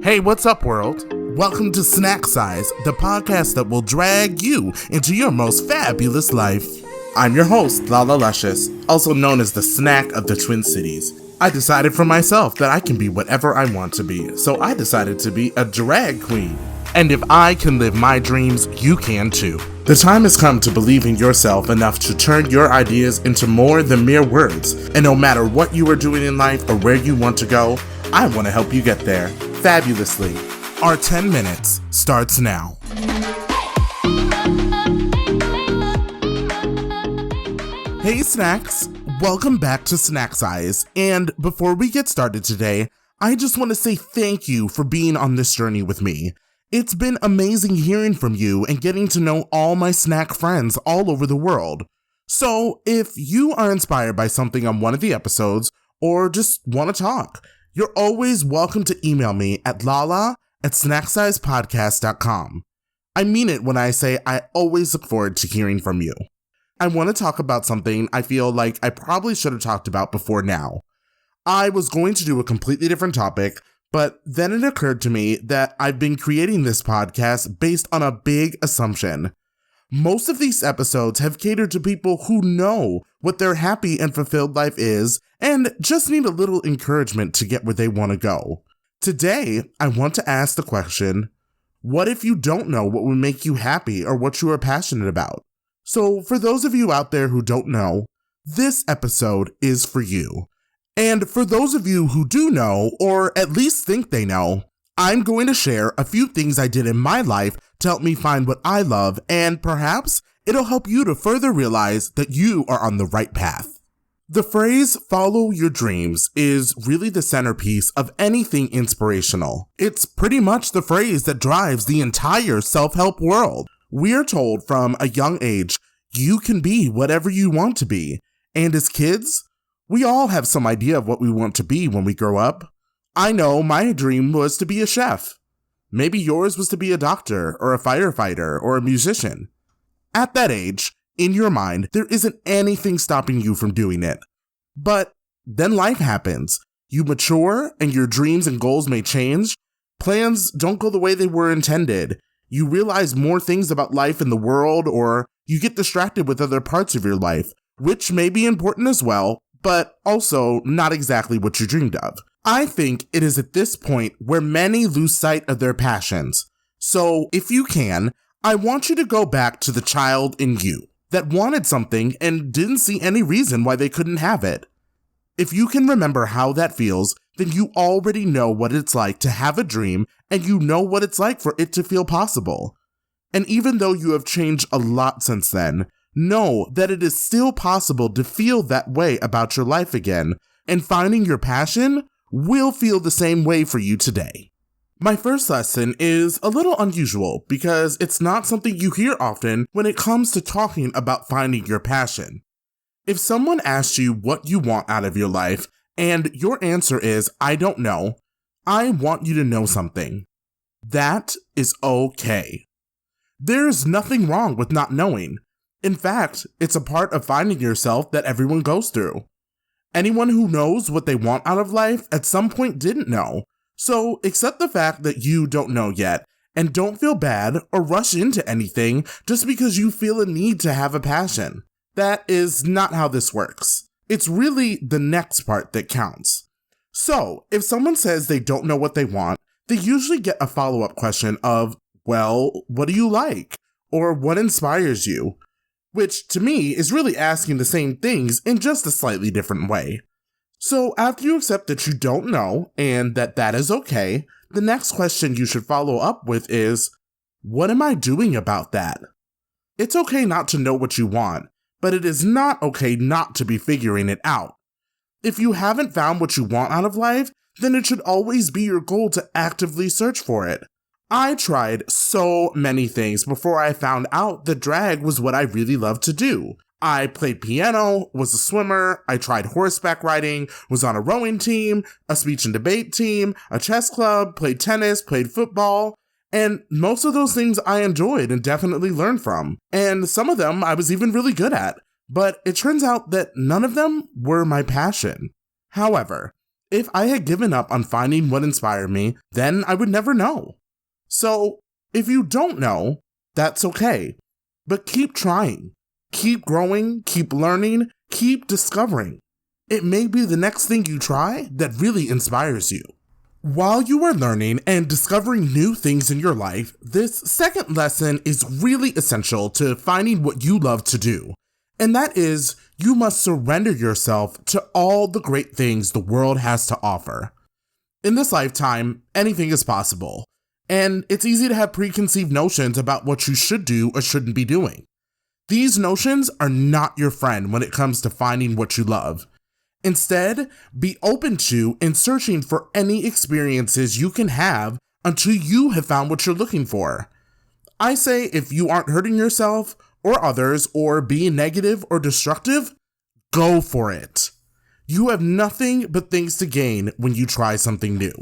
Hey, what's up, world? Welcome to Snack Size, the podcast that will drag you into your most fabulous life. I'm your host, Lala Luzious, also known as the snack of the Twin Cities. I decided for myself that I can be whatever I want to be, so I decided to be a drag queen. And if I can live my dreams, you can too. The time has come to believe in yourself enough to turn your ideas into more than mere words. And no matter what you are doing in life or where you want to go, I want to help you get there fabulously. Our 10 minutes starts now. Hey snacks, welcome back to Snack Size. And before we get started today, I just want to say thank you for being on this journey with me. It's been amazing hearing from you and getting to know all my snack friends all over the world. So if you are inspired by something on one of the episodes or just want to talk, you're always welcome to email me at lala@snacksizepodcast.com. I mean it when I say I always look forward to hearing from you. I want to talk about something I feel like I probably should have talked about before now. I was going to do a completely different topic, but then it occurred to me that I've been creating this podcast based on a big assumption. Most of these episodes have catered to people who know what their happy and fulfilled life is and just need a little encouragement to get where they want to go. Today, I want to ask the question, what if you don't know what would make you happy or what you are passionate about? So for those of you out there who don't know, this episode is for you. And for those of you who do know, or at least think they know, I'm going to share a few things I did in my life to help me find what I love, and perhaps it'll help you to further realize that you are on the right path. The phrase, follow your dreams, is really the centerpiece of anything inspirational. It's pretty much the phrase that drives the entire self-help world. We're told from a young age, you can be whatever you want to be. And as kids, we all have some idea of what we want to be when we grow up. I know my dream was to be a chef. Maybe yours was to be a doctor or a firefighter or a musician. At that age, in your mind, there isn't anything stopping you from doing it. But then life happens. You mature and your dreams and goals may change. Plans don't go the way they were intended. You realize more things about life in the world, or you get distracted with other parts of your life, which may be important as well, but also not exactly what you dreamed of. I think it is at this point where many lose sight of their passions. So if you can, I want you to go back to the child in you that wanted something and didn't see any reason why they couldn't have it. If you can remember how that feels, then you already know what it's like to have a dream and you know what it's like for it to feel possible. And even though you have changed a lot since then, know that it is still possible to feel that way about your life again, and finding your passion will feel the same way for you today. My first lesson is a little unusual because it's not something you hear often when it comes to talking about finding your passion. If someone asks you what you want out of your life and your answer is, I don't know, I want you to know something. That is okay. There's nothing wrong with not knowing. In fact, it's a part of finding yourself that everyone goes through. Anyone who knows what they want out of life at some point didn't know. So accept the fact that you don't know yet, and don't feel bad or rush into anything just because you feel a need to have a passion. That is not how this works. It's really the next part that counts. So if someone says they don't know what they want, they usually get a follow-up question of, well, what do you like? Or what inspires you? Which to me is really asking the same things in just a slightly different way. So after you accept that you don't know and that is okay, the next question you should follow up with is, what am I doing about that? It's okay not to know what you want, but it is not okay not to be figuring it out. If you haven't found what you want out of life, then it should always be your goal to actively search for it. I tried so many things before I found out that drag was what I really loved to do. I played piano, was a swimmer, I tried horseback riding, was on a rowing team, a speech and debate team, a chess club, played tennis, played football, and most of those things I enjoyed and definitely learned from. And some of them I was even really good at, but it turns out that none of them were my passion. However, If I had given up on finding what inspired me, then I would never know. So, if you don't know, that's okay. But keep trying. Keep growing, keep learning, keep discovering. It may be the next thing you try that really inspires you. While you are learning and discovering new things in your life, this second lesson is really essential to finding what you love to do. And that is, you must surrender yourself to all the great things the world has to offer. In this lifetime, anything is possible. And it's easy to have preconceived notions about what you should do or shouldn't be doing. These notions are not your friend when it comes to finding what you love. Instead, be open to and searching for any experiences you can have until you have found what you're looking for. I say if you aren't hurting yourself or others or being negative or destructive, go for it. You have nothing but things to gain when you try something new.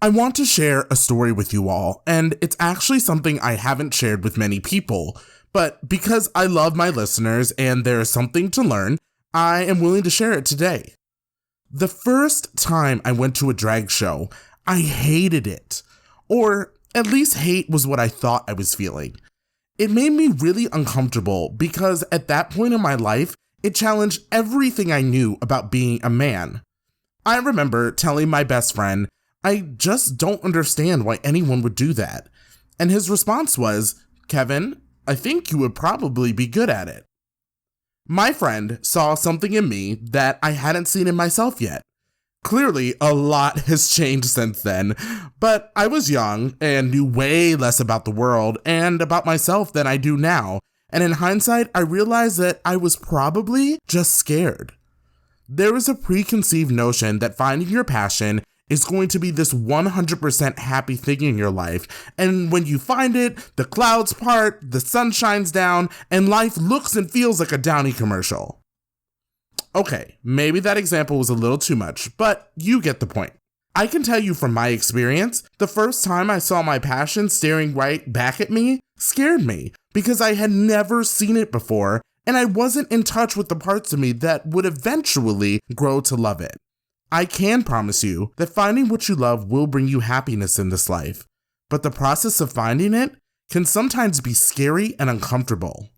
I want to share a story with you all, and it's actually something I haven't shared with many people, but because I love my listeners and there is something to learn, I am willing to share it today. The first time I went to a drag show, I hated it. Or at least hate was what I thought I was feeling. It made me really uncomfortable because at that point in my life, it challenged everything I knew about being a man. I remember telling my best friend, I just don't understand why anyone would do that. And his response was, Kevin, I think you would probably be good at it. My friend saw something in me that I hadn't seen in myself yet. Clearly, a lot has changed since then, but I was young and knew way less about the world and about myself than I do now, and in hindsight, I realized that I was probably just scared. There is a preconceived notion that finding your passion is going to be this 100% happy thing in your life, and when you find it, the clouds part, the sun shines down, and life looks and feels like a Downy commercial. Okay, maybe that example was a little too much, but you get the point. I can tell you from my experience, the first time I saw my passion staring right back at me scared me, because I had never seen it before, and I wasn't in touch with the parts of me that would eventually grow to love it. I can promise you that finding what you love will bring you happiness in this life, but the process of finding it can sometimes be scary and uncomfortable.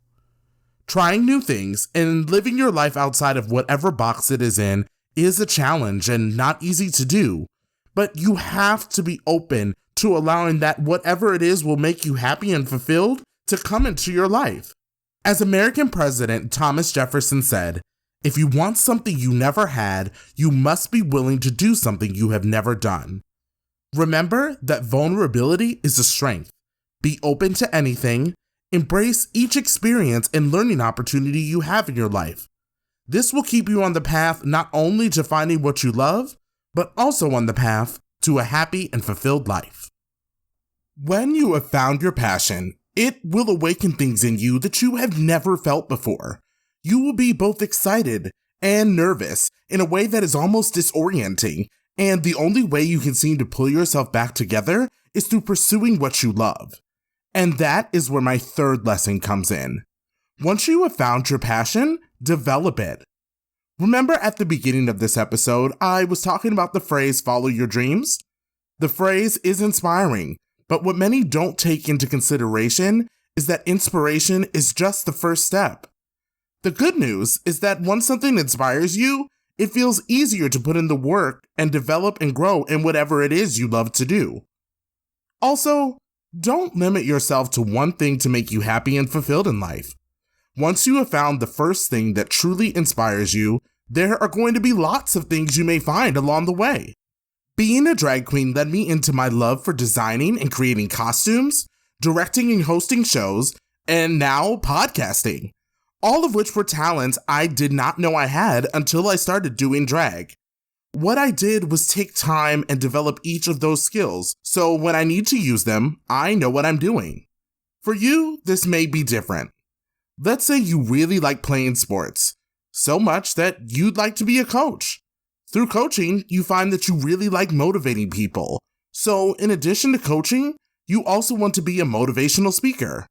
Trying new things and living your life outside of whatever box it is in is a challenge and not easy to do, but you have to be open to allowing that whatever it is will make you happy and fulfilled to come into your life. As American President Thomas Jefferson said, if you want something you never had, you must be willing to do something you have never done. Remember that vulnerability is a strength. Be open to anything. Embrace each experience and learning opportunity you have in your life. This will keep you on the path not only to finding what you love, but also on the path to a happy and fulfilled life. When you have found your passion, it will awaken things in you that you have never felt before. You will be both excited and nervous in a way that is almost disorienting, and the only way you can seem to pull yourself back together is through pursuing what you love. And that is where my third lesson comes in. Once you have found your passion, develop it. Remember at the beginning of this episode, I was talking about the phrase, follow your dreams? The phrase is inspiring, but what many don't take into consideration is that inspiration is just the first step. The good news is that once something inspires you, it feels easier to put in the work and develop and grow in whatever it is you love to do. Also, don't limit yourself to one thing to make you happy and fulfilled in life. Once you have found the first thing that truly inspires you, there are going to be lots of things you may find along the way. Being a drag queen led me into my love for designing and creating costumes, directing and hosting shows, and now podcasting. All of which were talents I did not know I had until I started doing drag. What I did was take time and develop each of those skills, so when I need to use them, I know what I'm doing. For you, this may be different. Let's say you really like playing sports, so much that you'd like to be a coach. Through coaching, you find that you really like motivating people, so in addition to coaching, you also want to be a motivational speaker.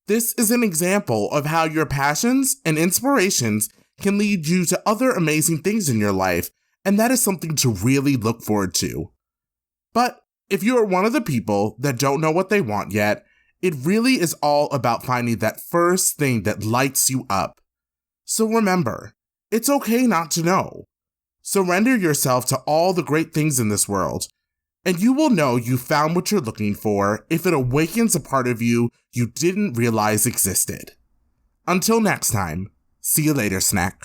This is an example of how your passions and inspirations can lead you to other amazing things in your life, and that is something to really look forward to. But if you are one of the people that don't know what they want yet, it really is all about finding that first thing that lights you up. So remember, it's okay not to know. Surrender yourself to all the great things in this world, and you will know you found what you're looking for if it awakens a part of you you didn't realize existed. Until next time, see you later, Snack.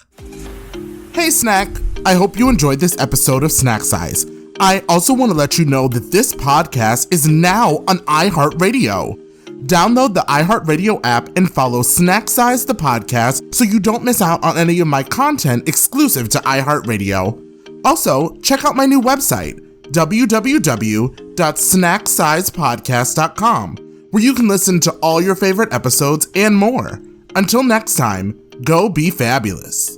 Hey, Snack! I hope you enjoyed this episode of Snack Size. I also want to let you know that this podcast is now on iHeartRadio. Download the iHeartRadio app and follow Snack Size the podcast so you don't miss out on any of my content exclusive to iHeartRadio. Also, check out my new website, www.snacksizepodcast.com, where you can listen to all your favorite episodes and more. Until next time, go be fabulous.